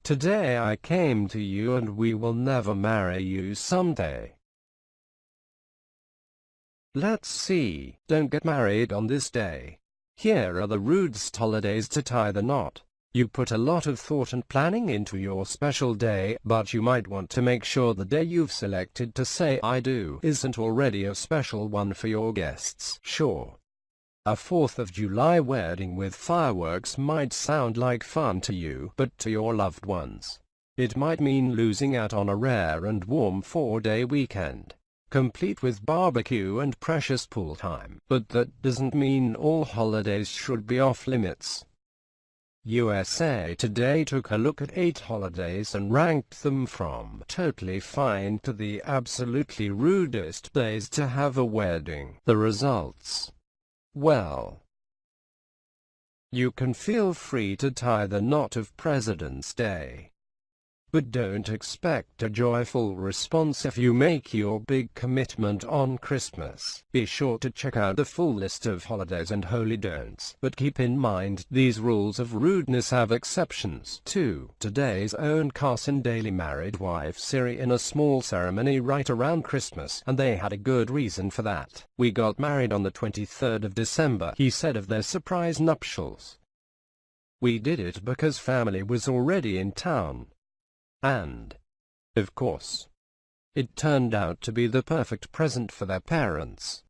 Today I came to you and we will never marry you someday. Let's see, don't get married on this day. Here are the rudest holidays to tie the knot. You put a lot of thought and planning into your special day, but you might want to make sure the day you've selected to say I do isn't already a special one for your guests. Sure, a 4th of July wedding with fireworks might sound like fun to you, but to your loved ones, it might mean losing out on a rare and warm 4-day weekend, complete with barbecue and precious pool time. But that doesn't mean all holidays should be off limits. USA Today took a look at 8 holidays and ranked them from totally fine to the absolutely rudest days to have a wedding. The results? Well, you can feel free to tie the knot of President's Day, but don't expect a joyful response if you make your big commitment on Christmas. Be sure to check out the full list of holidays and holy don'ts, but keep in mind these rules of rudeness have exceptions too. Today's own Carson Daly married wife Siri in a small ceremony right around Christmas, and they had a good reason for that. "We got married on the 23rd of December, he said of their surprise nuptials. "We did it because family was already in town. And, of course, it turned out to be the perfect present for their parents.